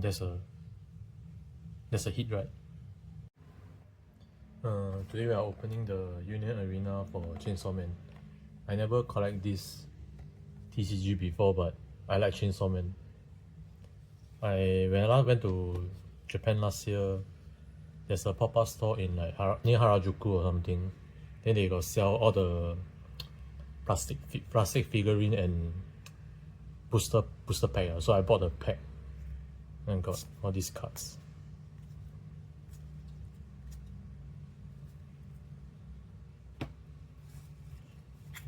that's a hit, right? Today we are opening the Union Arena for Chainsaw Man. I never collect this TCG before, but I like Chainsaw Man. When I went to Japan last year, there's a pop-up store in like near Harajuku or something. Then they got sell all the plastic figurine and booster pack. So I bought the pack and got all these cards.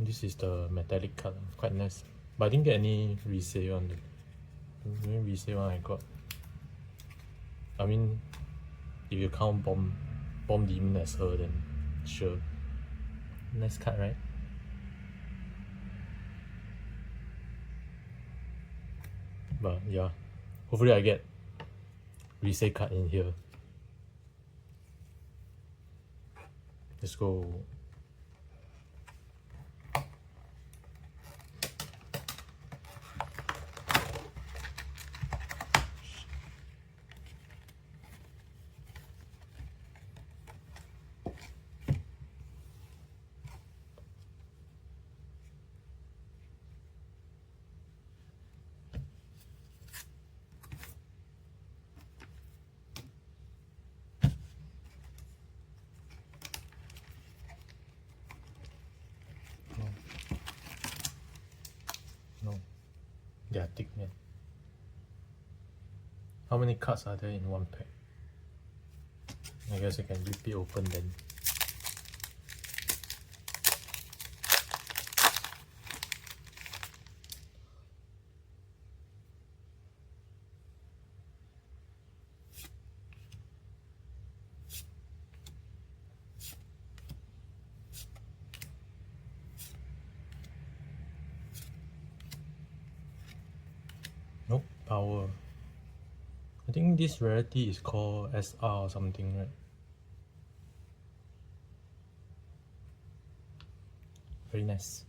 This is the metallic card, quite nice. But I didn't get any resale one. The only resale one I got. I mean, if you count Bomb Demon as her, then sure. Nice card, right? But yeah, hopefully I get resale card in here. Let's go. No, they are thick, man. How many cards are there in one pack? I guess I can rip it open then. Nope, power. I think this rarity is called SR or something, right? Very nice.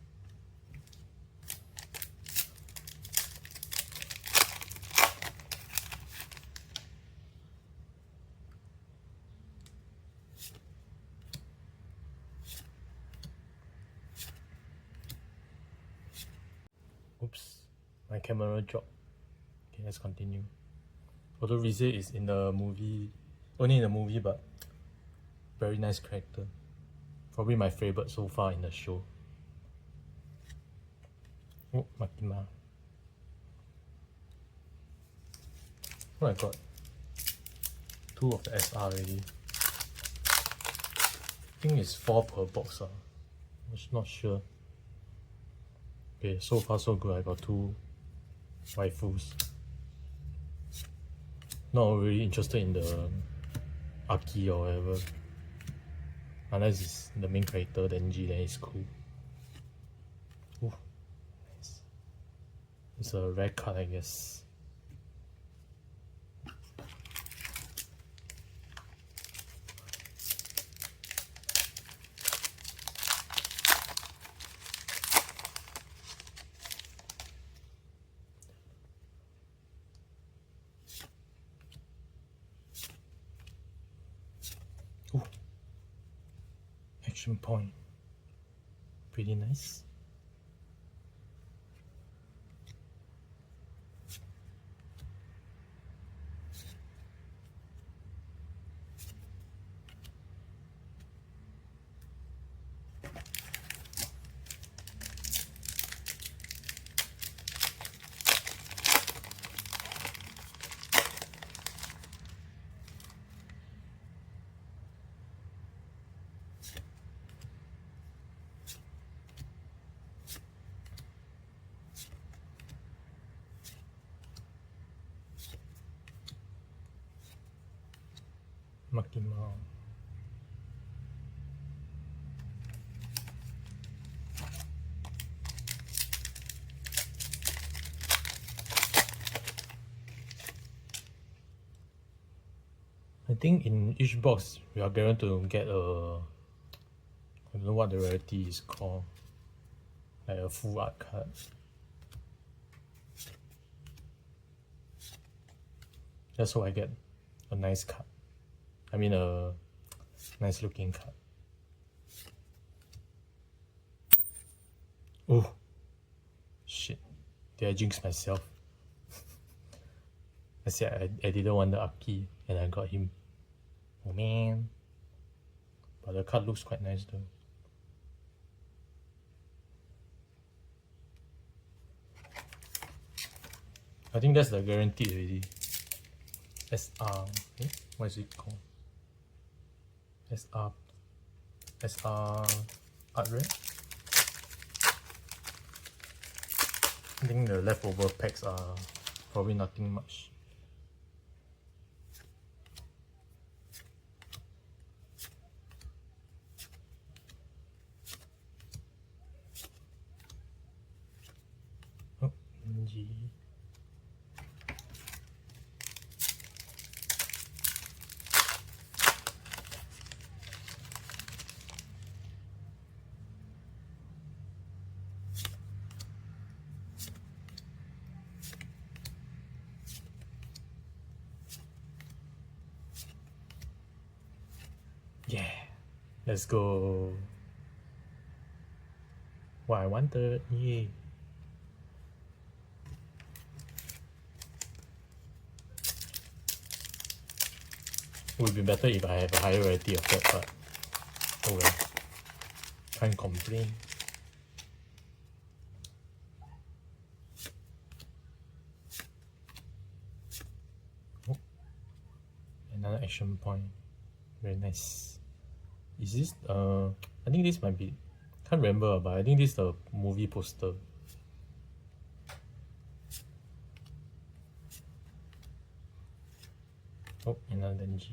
Oops, my camera dropped. Okay, let's continue. Although Rize is in the movie, only in the movie, but very nice character. Probably my favorite so far in the show. Oh, Makima. Oh, I got 2 of the SR already. I think it's 4 per box. I'm not sure. Okay, so far so good. I got 2 waifus. Not really interested in the Aki or whatever. Unless it's the main character, Denji, then it's cool. Ooh, nice. It's a rare card, I guess. Ooh. Action point. Pretty nice. Makima. I think in each box we are going to get a, I don't know what the rarity is called, like a full art card. Just hope I get a nice card. I mean a nice looking card. Oh shit. Did I jinx myself? I said I didn't want the Aki and I got him. Oh man. But the card looks quite nice though. I think that's the guaranteed already. SR. What is it called? SR art rare? I think the leftover packs are probably nothing much. Oh, G. Yeah, let's go. What I wanted, yay. It would be better if I have a higher variety of that, but oh well. Can't complain. Oh, another action point. Very nice. Is this I think this might be, can't remember, but I think this is the movie poster. Oh, another Denji.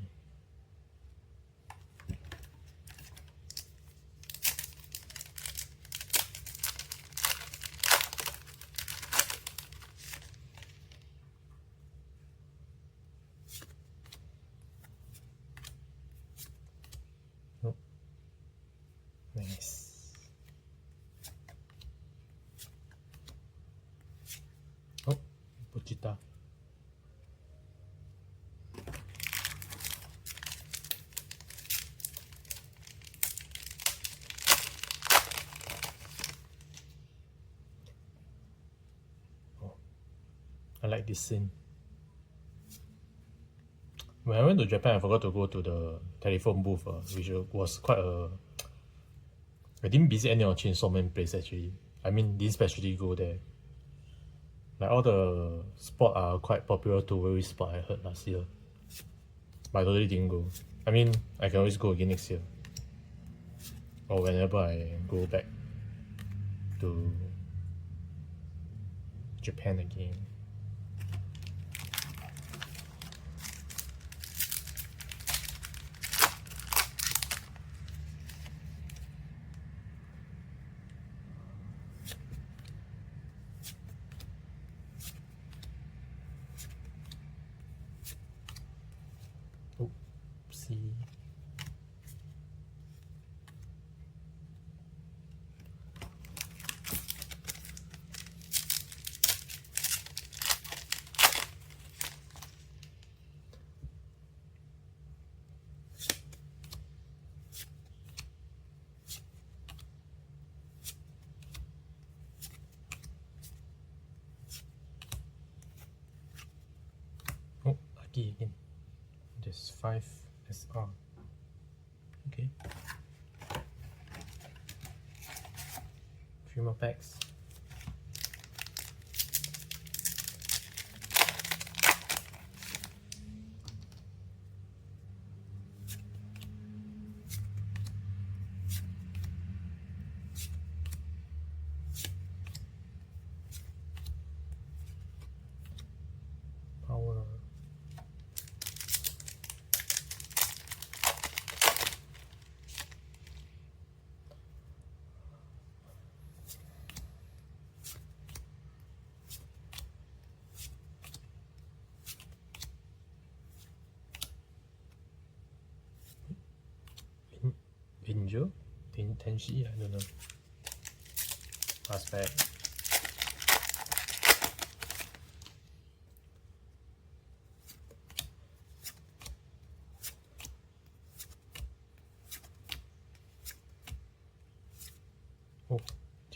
Oh, nice. Oh, Pochita. I like this scene. When I went to Japan, I forgot to go to the telephone booth, which was quite a... I didn't visit any of Chainsaw Man place actually. I mean, didn't specially go there. Like all the spot are quite popular tourist spot I heard last year. But I totally didn't go. I mean, I can always go again next year. Or whenever I go back to Japan again. Oopsie. Oh, lucky again. There's 5 SR. Okay. 3 more packs. Power. Injo? Tenshi? I don't know. Last pack.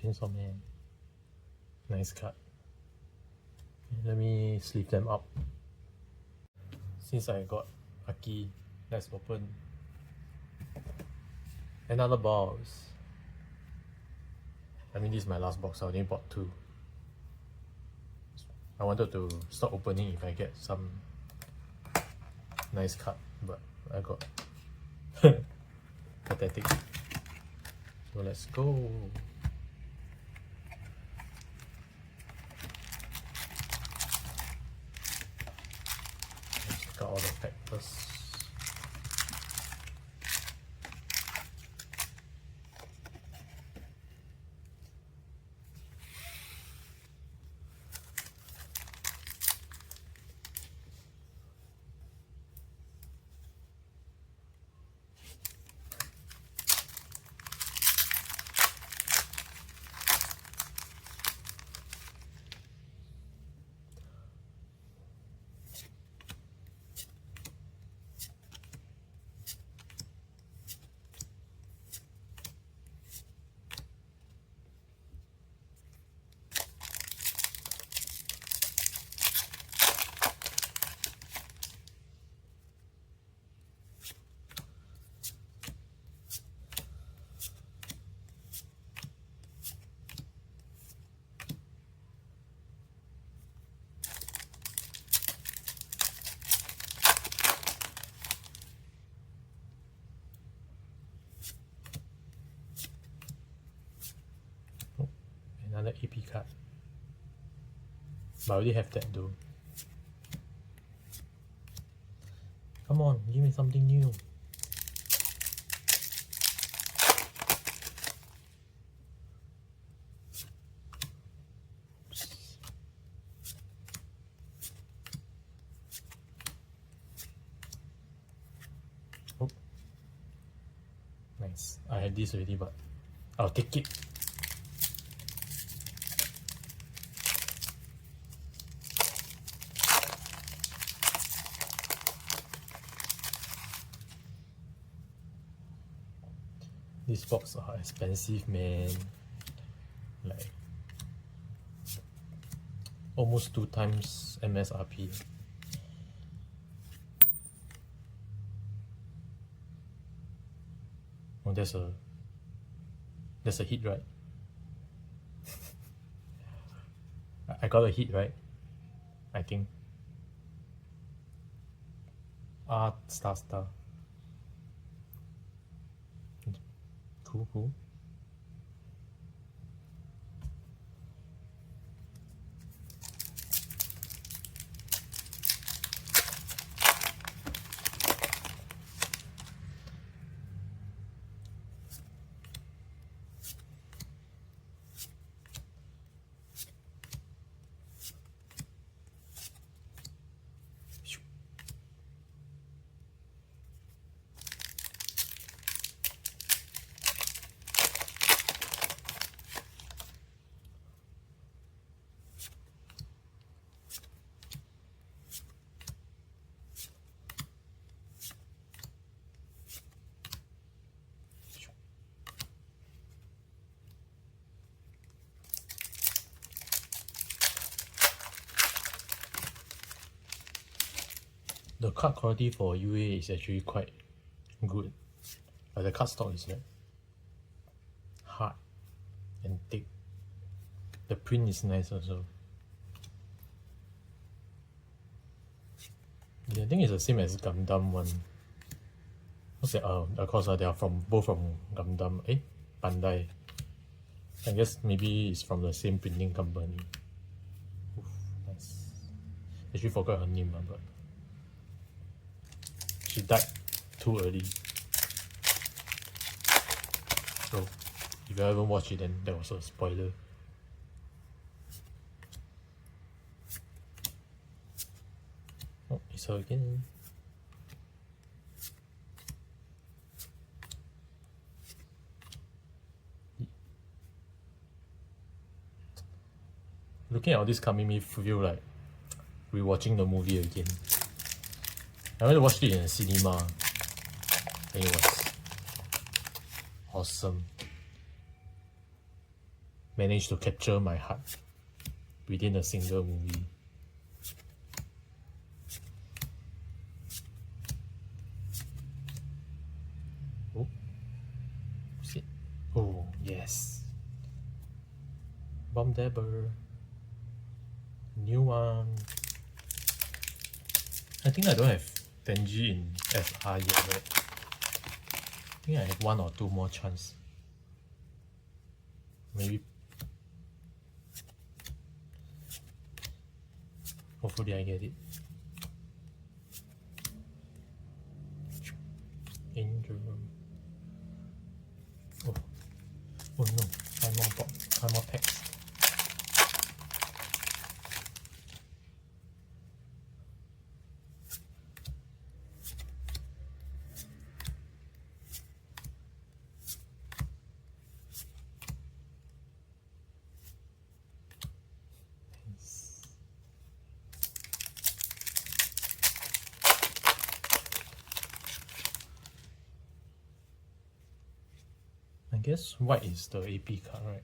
Chainsaw Man. Nice card. Let me sleeve them up. Since I got lucky, let's open another box. I mean, this is my last box. I only bought 2. I wanted to stop opening if I get some nice card, but I got pathetic. So let's go. Let's check out all the pack first. Another AP card. But I already have that though. Come on, give me something new. Oh. Nice. I had this already, but I'll take it. These boxes are expensive, man. Like almost 2 times MSRP. Oh, there's a hit, right? I got a hit, right? I think. Star. Cool. The card quality for UA is actually quite good. But the cardstock is like hard and thick. The print is nice also. Yeah, I think it's the same as Gundam one. What's that? Of course, they are both from Gundam. Bandai. I guess maybe it's from the same printing company. Oof, nice. Actually forgot her name, but she died too early. So if you haven't watched it, then that was a spoiler. Oh, it's her again. Looking at all this coming me feel like rewatching the movie again. I went to watch it in a cinema and it was awesome. managed to capture my heart within a single movie. Oh, what's it? Oh, yes. Bomb Dabber. New one. I think I don't have Tenji in FR yet, right? I think I have 1 or 2 more chance. Maybe. Hopefully I get it. Angel. Oh. Oh no. 5 more packs. I guess white is the AP card, right?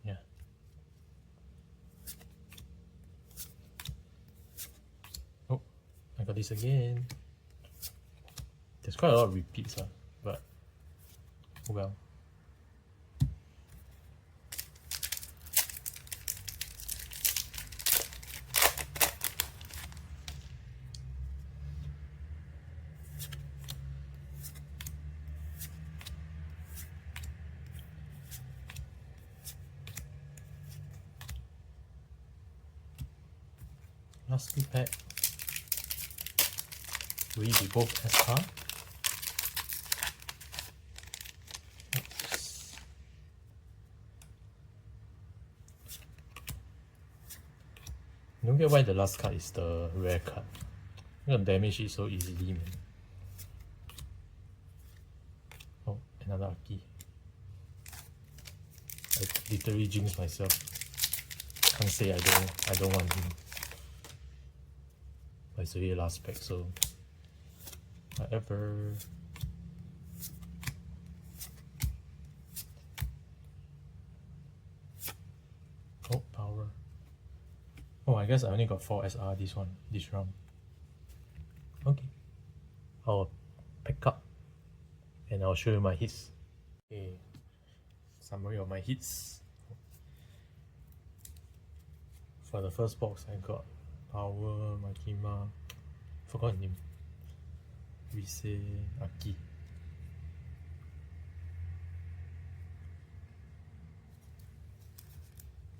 Yeah. Oh, I got this again. There's quite a lot of repeats, but oh well. Last 2 pack. Will it be both SR? Oops. I don't get why the last card is the rare card. You can damage it so easily, man. Oh, another Aki. I literally jinxed myself. Can't say I don't want him. But it's already last pack, so whatever. Oh, power. Oh, I guess I only got 4 SR this round. Okay. I'll pick up and I'll show you my hits. Okay. Summary of my hits. For the first box, I got Power, Makima, forgot his name. Rise, Aki.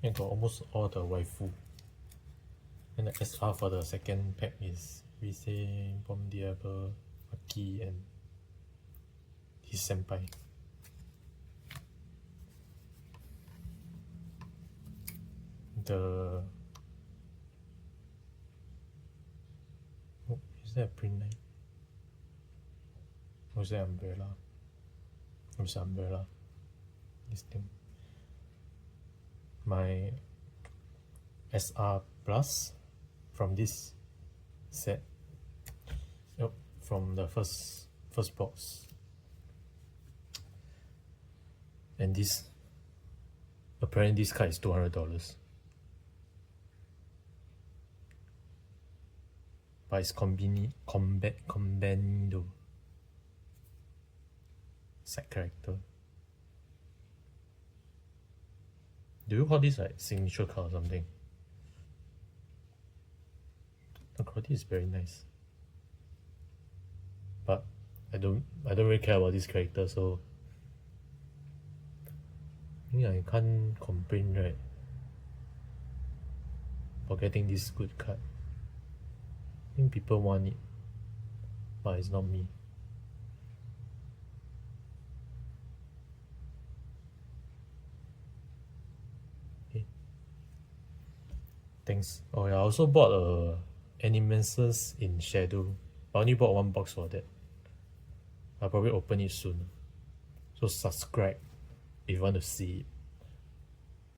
I got almost all the waifu. And the SR for the second pack is Rise, Bomb Diablo, Aki, and his senpai. The is that a print line? Or is that umbrella? Or is that umbrella? This thing. My SR plus from this set. Yep, from the first box. And this, apparently this card is $200. But it's Combendo side character. Do you call this like signature card or something? The quality is very nice. But I don't really care about this character, so I think I can't complain, right? For getting this good card. I think people want it, but it's not me. Okay. Thanks. Oh yeah, I also bought Animenses in Shadow. I only bought 1 box for that. I'll probably open it soon. So subscribe if you want to see it.